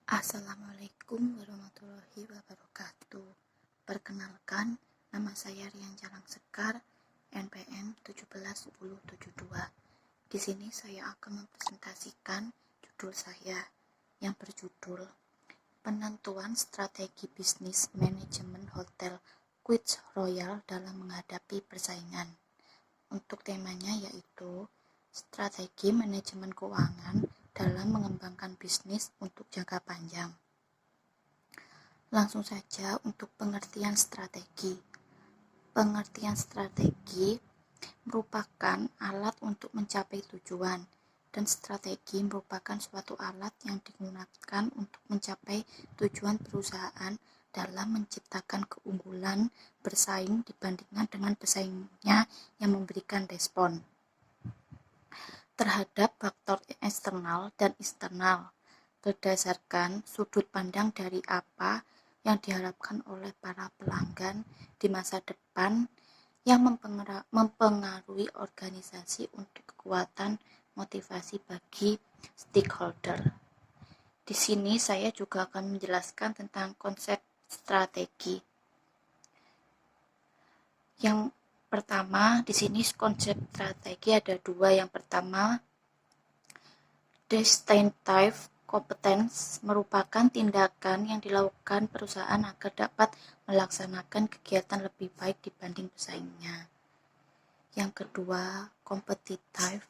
Assalamualaikum warahmatullahi wabarakatuh. Perkenalkan, nama saya Rian Jalang Sekar, NPM 171072. Di sini saya akan mempresentasikan judul saya yang berjudul Penentuan Strategi Bisnis Manajemen Hotel Quids Royal dalam Menghadapi Persaingan. Untuk temanya yaitu strategi manajemen keuangan dalam mengembangkan bisnis untuk jangka panjang. Langsung saja untuk pengertian strategi. Pengertian strategi merupakan alat untuk mencapai tujuan, dan strategi merupakan suatu alat yang digunakan untuk mencapai tujuan perusahaan dalam menciptakan keunggulan bersaing dibandingkan dengan pesaingnya yang memberikan respon terhadap faktor eksternal dan internal berdasarkan sudut pandang dari apa yang diharapkan oleh para pelanggan di masa depan yang mempengaruhi organisasi untuk kekuatan motivasi bagi stakeholder. Di sini saya juga akan menjelaskan tentang konsep strategi. Yang pertama, di sini konsep strategi ada dua. Yang pertama, distinctive competence merupakan tindakan yang dilakukan perusahaan agar dapat melaksanakan kegiatan lebih baik dibanding pesaingnya. Yang kedua, competitive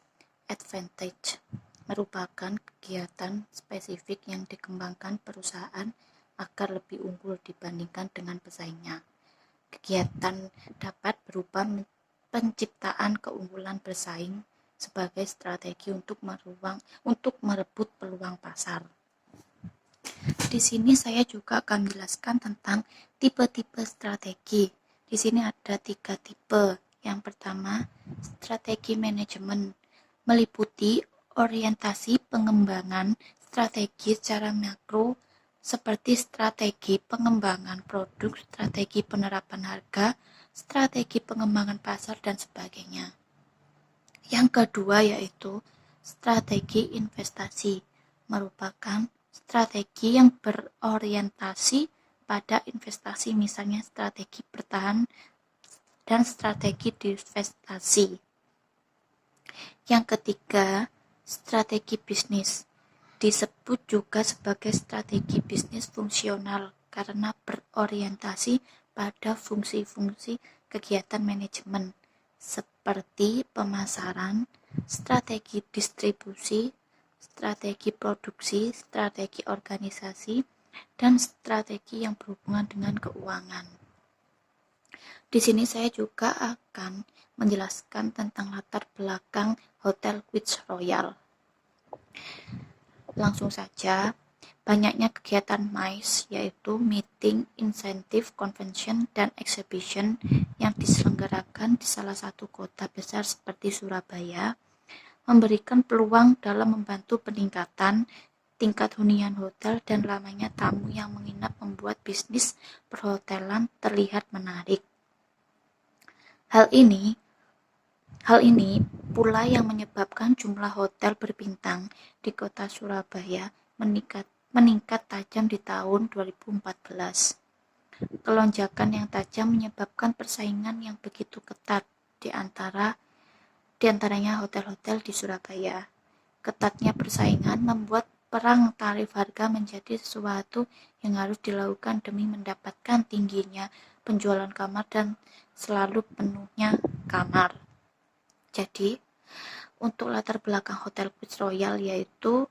advantage merupakan kegiatan spesifik yang dikembangkan perusahaan agar lebih unggul dibandingkan dengan pesaingnya. Kegiatan dapat berupa penciptaan keunggulan bersaing sebagai strategi untuk merebut peluang pasar. Di sini saya juga akan menjelaskan tentang tipe-tipe strategi. Di sini ada 3 tipe. Yang pertama, strategi manajemen meliputi orientasi pengembangan strategi secara makro seperti strategi pengembangan produk, strategi penerapan harga, strategi pengembangan pasar, dan sebagainya. Yang kedua yaitu strategi investasi, merupakan strategi yang berorientasi pada investasi, misalnya strategi bertahan dan strategi divestasi. Yang ketiga, strategi bisnis disebut juga sebagai strategi bisnis fungsional karena berorientasi pada fungsi-fungsi kegiatan manajemen seperti pemasaran, strategi distribusi, strategi produksi, strategi organisasi, dan strategi yang berhubungan dengan keuangan. Di sini saya juga akan menjelaskan tentang latar belakang Hotel Quids Royal. Langsung saja, banyaknya kegiatan MICE yaitu Meeting, Incentive, Convention, dan Exhibition yang diselenggarakan di salah satu kota besar seperti Surabaya memberikan peluang dalam membantu peningkatan tingkat hunian hotel dan ramainya tamu yang menginap membuat bisnis perhotelan terlihat menarik. Hal ini pula yang menyebabkan jumlah hotel berbintang di kota Surabaya meningkat tajam di tahun 2014. Kelonjakan yang tajam menyebabkan persaingan yang begitu ketat di antaranya hotel-hotel di Surabaya. Ketatnya persaingan membuat perang tarif harga menjadi sesuatu yang harus dilakukan demi mendapatkan tingginya penjualan kamar dan selalu penuhnya kamar. Jadi, untuk latar belakang Hotel Quids Royal yaitu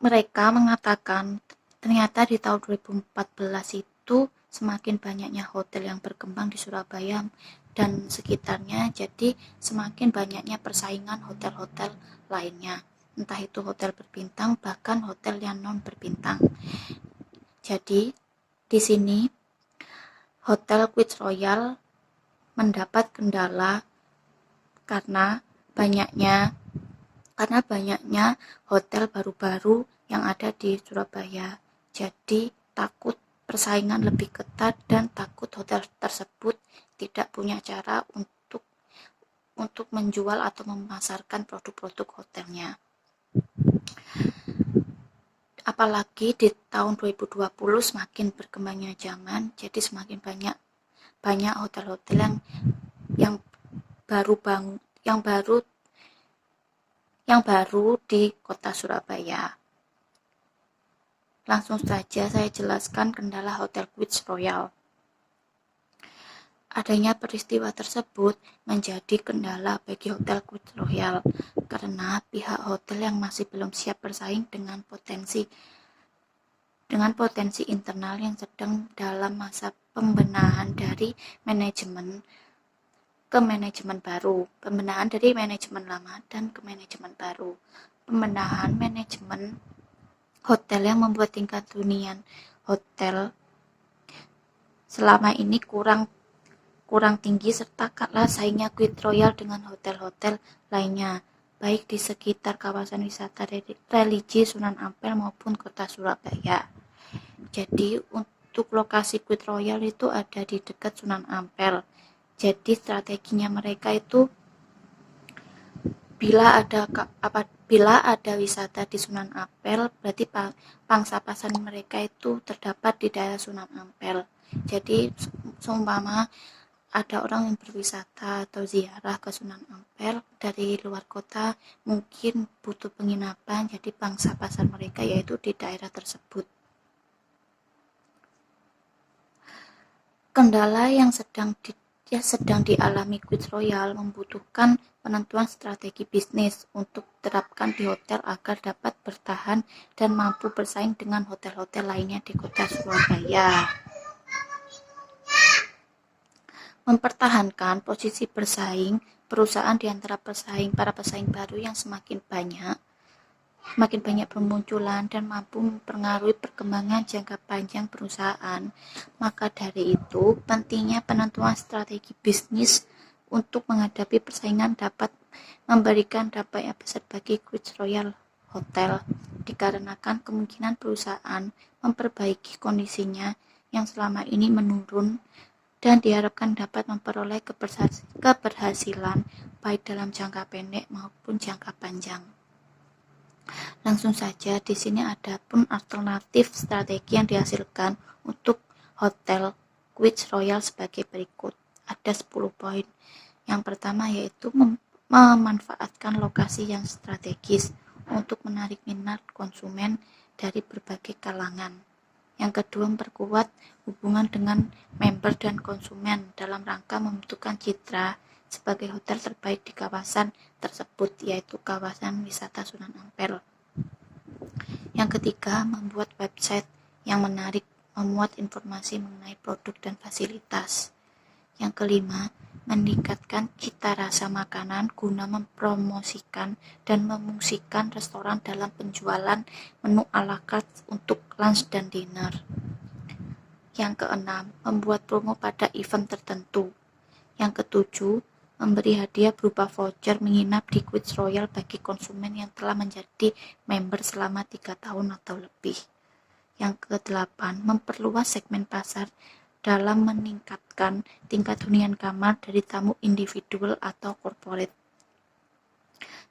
mereka mengatakan ternyata di tahun 2014 itu semakin banyaknya hotel yang berkembang di Surabaya dan sekitarnya, jadi semakin banyaknya persaingan hotel-hotel lainnya, entah itu hotel berbintang bahkan hotel yang non berbintang. Jadi di sini Hotel Quids Royal mendapat kendala karena banyaknya hotel baru-baru yang ada di Surabaya. Jadi takut persaingan lebih ketat dan takut hotel tersebut tidak punya cara untuk menjual atau memasarkan produk-produk hotelnya. Apalagi di tahun 2020 semakin berkembangnya zaman, jadi semakin banyak hotel-hotel yang baru bangun, yang baru di kota Surabaya. Langsung saja saya jelaskan kendala Hotel Queen's Royal. Adanya peristiwa tersebut menjadi kendala bagi Hotel Queen's Royal karena pihak hotel yang masih belum siap bersaing dengan potensi internal yang sedang dalam masa pembenahan dari manajemen ke manajemen baru, pembenahan dari manajemen lama dan ke manajemen baru. Pembenahan manajemen hotel yang membuat tingkat hunian hotel selama ini kurang tinggi serta kalah saingnya Queen's Royal dengan hotel-hotel lainnya, baik di sekitar kawasan wisata religi Sunan Ampel maupun kota Surabaya. Jadi untuk lokasi Queen's Royal itu ada di dekat Sunan Ampel. Jadi strateginya mereka itu bila ada wisata di Sunan Ampel, berarti pangsa pasar mereka itu terdapat di daerah Sunan Ampel. Jadi seumpama ada orang yang berwisata atau ziarah ke Sunan Ampel dari luar kota mungkin butuh penginapan, jadi pangsa pasar mereka yaitu di daerah tersebut. Kendala yang sedang dialami Queen's Royal membutuhkan penentuan strategi bisnis untuk diterapkan di hotel agar dapat bertahan dan mampu bersaing dengan hotel-hotel lainnya di kota Surabaya. Mempertahankan posisi bersaing perusahaan di antara para pesaing baru yang semakin banyak bermunculan dan mampu mempengaruhi perkembangan jangka panjang perusahaan. Maka dari itu, pentingnya penentuan strategi bisnis untuk menghadapi persaingan dapat memberikan dampak yang besar bagi Queen's Royal Hotel, dikarenakan kemungkinan perusahaan memperbaiki kondisinya yang selama ini menurun dan diharapkan dapat memperoleh keberhasilan baik dalam jangka pendek maupun jangka panjang. Langsung saja, di sini ada pun alternatif strategi yang dihasilkan untuk Hotel Queen's Royal sebagai berikut. Ada 10 poin. Yang pertama yaitu memanfaatkan lokasi yang strategis untuk menarik minat konsumen dari berbagai kalangan. Yang kedua, memperkuat hubungan dengan member dan konsumen dalam rangka membentukkan citra sebagai hotel terbaik di kawasan tersebut, yaitu kawasan wisata Sunan Ampel. Yang ketiga, membuat website yang menarik, memuat informasi mengenai produk dan fasilitas. Yang kelima, meningkatkan cita rasa makanan guna mempromosikan dan memungsikan restoran dalam penjualan menu a la carte untuk lunch dan dinner. Yang keenam, membuat promo pada event tertentu. Yang ketujuh, memberi hadiah berupa voucher menginap di Queen's Royal bagi konsumen yang telah menjadi member selama 3 tahun atau lebih. Yang kedelapan, memperluas segmen pasar dalam meningkatkan tingkat hunian kamar dari tamu individual atau corporate.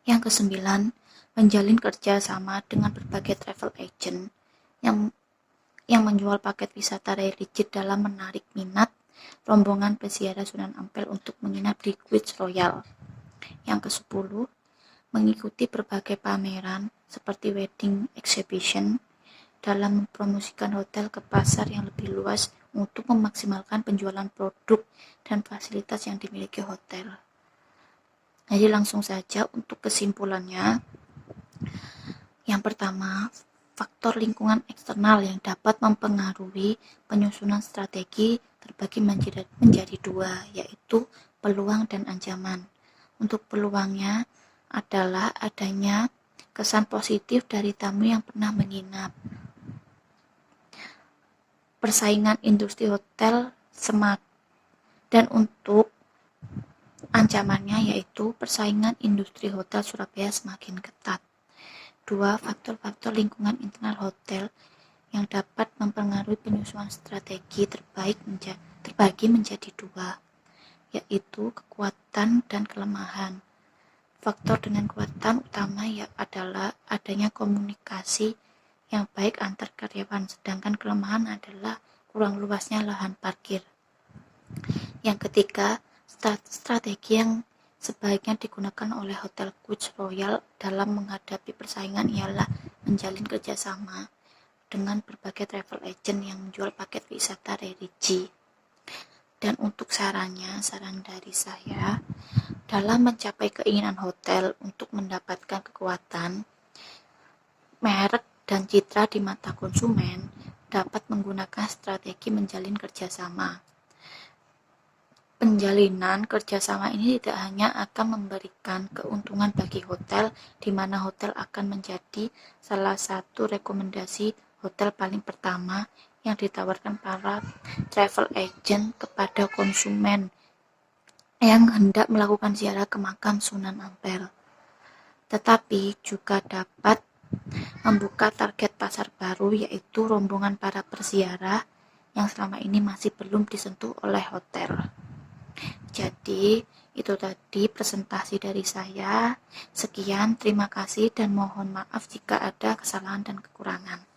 Yang kesembilan, menjalin kerjasama dengan berbagai travel agent yang menjual paket wisata religi dalam menarik minat rombongan peziarah Sunan Ampel untuk menginap di Queen's Royal. Yang ke-10, mengikuti berbagai pameran seperti wedding exhibition dalam mempromosikan hotel ke pasar yang lebih luas untuk memaksimalkan penjualan produk dan fasilitas yang dimiliki hotel. Jadi langsung saja untuk kesimpulannya. Yang pertama, faktor lingkungan eksternal yang dapat mempengaruhi penyusunan strategi terbagi menjadi dua, yaitu peluang dan ancaman. Untuk peluangnya adalah adanya kesan positif dari tamu yang pernah menginap. Persaingan industri hotel dan untuk ancamannya yaitu persaingan industri hotel Surabaya semakin ketat. Dua, faktor-faktor lingkungan internal hotel yang dapat mempengaruhi penyusunan strategi terbagi menjadi dua, yaitu kekuatan dan kelemahan. Faktor dengan kekuatan utama ya adalah adanya komunikasi yang baik antar karyawan, sedangkan kelemahan adalah kurang luasnya lahan parkir. Yang ketiga, strategi yang sebaiknya digunakan oleh Hotel Coach Royal dalam menghadapi persaingan ialah menjalin kerjasama dengan berbagai travel agent yang menjual paket wisata religi. Dan untuk saran dari saya, dalam mencapai keinginan hotel untuk mendapatkan kekuatan, merek dan citra di mata konsumen, dapat menggunakan strategi menjalin kerjasama. Penjalinan kerjasama ini tidak hanya akan memberikan keuntungan bagi hotel, di mana hotel akan menjadi salah satu rekomendasi hotel paling pertama yang ditawarkan para travel agent kepada konsumen yang hendak melakukan ziarah ke makam Sunan Ampel. Tetapi juga dapat membuka target pasar baru, yaitu rombongan para perziarah yang selama ini masih belum disentuh oleh hotel. Jadi, itu tadi presentasi dari saya. Sekian, terima kasih dan mohon maaf jika ada kesalahan dan kekurangan.